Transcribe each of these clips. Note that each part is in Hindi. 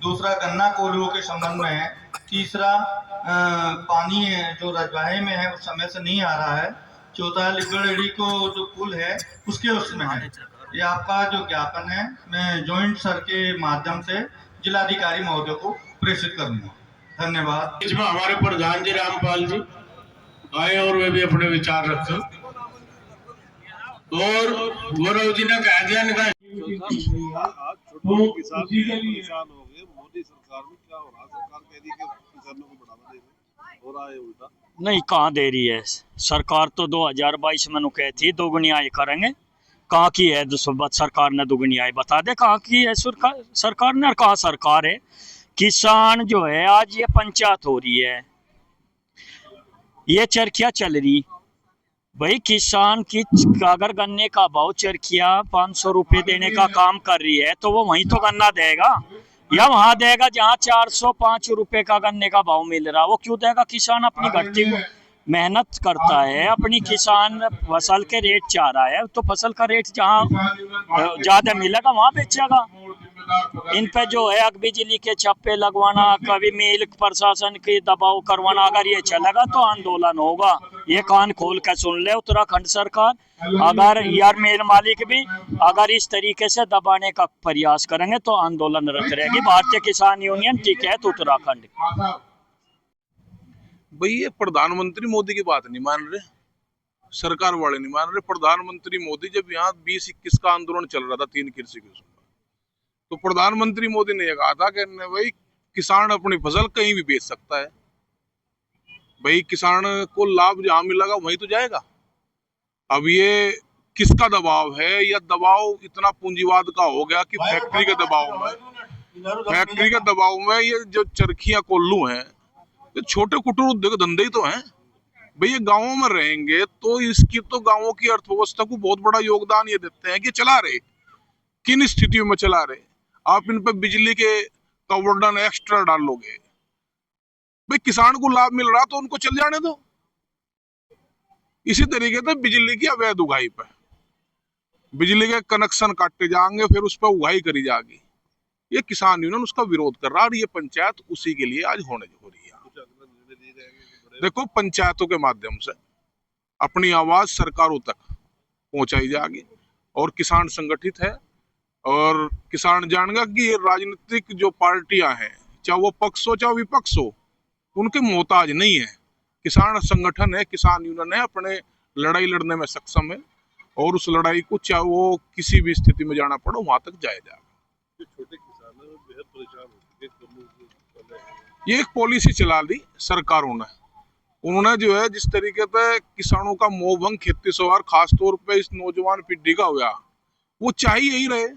दूसरा गन्ना कोल्हुओं के संबंध में है, तीसरा पानी जो रजवाहे में है वो समय से नहीं आ रहा है, चौथा लिगड़ेड़ी को जो पुल है उसके उसमें है। ये आपका जो ज्ञापन है मैं ज्वाइंट सर के माध्यम से जिलाधिकारी महोदय को प्रेषित करूंगा। धन्यवाद। इसमें हमारे प्रधान जी रामपाल जी आए और वे भी अपने विचार रखे और गौरव जी ने कह दिया किसान परेशान हो गए। मोदी सरकार में क्या हो रहा है? सरकार कह रही है कि किसानों को बढ़ावा दे रही, हो रहा है उल्टा। नहीं, कहाँ दे रही है सरकार? तो 2022 में कहती थी दोगुनी आय करेंगे। कहाँ की है सरकार ने दोगुनी आय? बता दे कहाँ की है सरकार ने, और कहाँ सरकार है? किसान जो है, आज ये पंचायत हो रही है, ये चरखिया चल रही भाई। किसान की अगर गन्ने का भाव चरखिया 500 रुपये देने का काम कर रही है तो वो वहीं तो गन्ना देगा या वहां देगा जहां 405 रुपये का गन्ने का भाव मिल रहा? वो क्यों देगा? किसान अपनी घटती मेहनत करता है, अपनी किसान फसल के रेट चाह रहा है तो फसल का रेट जहाँ ज्यादा मिलेगा वहां बेचेगा। इन पे जो है बिजली के छप्पे लगवाना, कभी मिल प्रशासन की दबाव करवाना, अगर ये चलेगा तो आंदोलन होगा। ये कान खोल कर सुन ले उत्तराखंड सरकार, अगर यार मेल मालिक भी अगर इस तरीके से दबाने का प्रयास करेंगे तो आंदोलन रख रहेगी भारतीय किसान यूनियन ठीक है तो उत्तराखंड। भाई ये प्रधानमंत्री मोदी की बात नहीं मान रहे, सरकार वाले नहीं मान रहे। प्रधानमंत्री मोदी जब यहाँ 2021 का आंदोलन चल रहा था 3 कृषि के, तो प्रधानमंत्री मोदी ने कहा था कि भाई किसान अपनी फसल कहीं भी बेच सकता है, भाई किसान को लाभ जहां मिलेगा वहीं तो जाएगा। अब ये किसका दबाव है? या दबाव इतना पूंजीवाद का हो गया कि फैक्ट्री के दबाव में ये जो चरखियां कोल्लू हैं, ये छोटे कुटीर उद्योग धंधे ही तो हैं भाई। ये गांवों में रहेंगे तो इसकी तो गांवों की अर्थव्यवस्था को बहुत बड़ा योगदान ये देते हैं कि चला रहे। किन स्थितियों में चला रहे? आप इन पर बिजली के वर्डन एक्स्ट्रा डालोगे, भाई किसान को लाभ मिल रहा तो उनको चल जाने दो। इसी तरीके से बिजली की अवैध उगाही पे बिजली के कनेक्शन काटे जाएंगे, फिर उस पर उगाही करी जाएगी। ये किसान यूनियन उसका विरोध कर रहा है और ये पंचायत उसी के लिए आज हो रही है। देखो, पंचायतों के माध्यम से अपनी आवाज सरकारों तक पहुंचाई जाएगी और किसान संगठित है और किसान जानेगा कि ये राजनीतिक जो पार्टियां हैं, चाहे वो पक्ष हो चाहे विपक्ष हो, उनके मोहताज नहीं है। किसान संगठन है, किसान यूनियन है, अपने लड़ाई लड़ने में सक्षम है और उस लड़ाई को चाहे वो किसी भी स्थिति में जाना पड़े वहां तक जाया जाएगा। छोटे किसान बेहद परेशान होते हैं। ये एक पॉलिसी चला दी सरकारों ने। उन्होंने जो है जिस तरीके से किसानों का मोहभंग खेती सवार खासतौर पर इस नौजवान पीढ़ी का हुआ, वो चाह यही रहे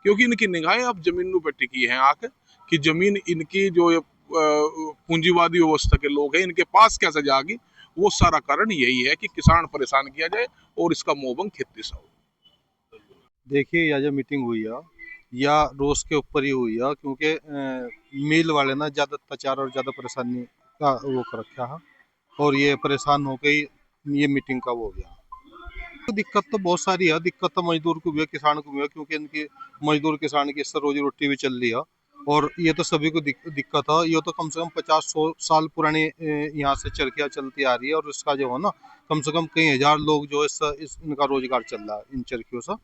क्योंकि इनकी निगाहें अब जमीनों पे टिकी हैं आके कि जमीन इनकी जो पूंजीवादी व्यवस्था के लोग हैं इनके पास कैसे जाएगी। वो सारा कारण यही है कि किसान परेशान किया जाए और इसका मोहभंग खेती से हो। देखिए, यह जो मीटिंग हुई है या रोज के ऊपर ही हुई है, क्योंकि मिल वाले ना ज्यादा अत्याचार और ज्यादा परेशानी का वो कर रखा है और ये परेशान हो गई, ये मीटिंग का वो हो गया। तो दिक्कत तो बहुत सारी है। दिक्कत तो मजदूर को भी है, किसान को भी है, क्योंकि इनकी मजदूर किसान की इससे रोजी रोटी भी चल रही है और ये तो सभी को दिक्कत है। ये तो कम से कम 50-100 साल पुरानी यहाँ से चरखियाँ चलती आ रही है और इसका जो है ना कम से कम कई हजार लोग जो इनका रोजगार चल रहा है इन चरखियों से।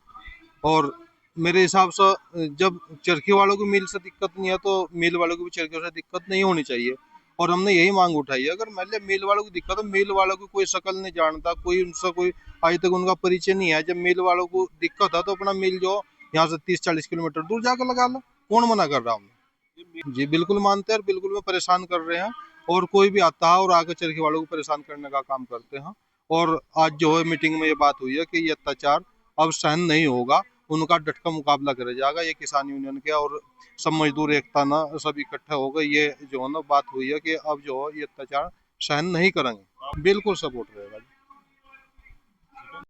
और मेरे हिसाब से जब चरखी वालों को मिल से दिक्कत नहीं है तो मिल वालों को भी चरखियों से दिक्कत नहीं होनी चाहिए। और हमने यही मांग उठाई है, अगर मान लिया मिल वालों को दिक्कत है, मिल वालों को कोई शकल नहीं जानता, कोई उनसे कोई आज तक उनका परिचय नहीं है। जब मिल वालों को दिक्कत है तो अपना मिल जो यहाँ से 30-40 किलोमीटर दूर जाकर लगा लो, कौन मना कर रहा हूँ। जी बिल्कुल मानते हैं और बिल्कुल में परेशान कर रहे हैं और कोई भी आता है और आकर चरखी वालों को परेशान करने का काम करते हैं। और आज जो है मीटिंग में ये बात हुई है कि ये अत्याचार अब सहन नहीं होगा, उनका डट का मुकाबला करे जाएगा। ये किसान यूनियन के और सब मजदूर एकता ना सब इकट्ठे हो गए, ये जो है ना बात हुई है कि अब जो है ये अत्याचार सहन नहीं करेंगे। बिल्कुल सपोर्ट रहेगा।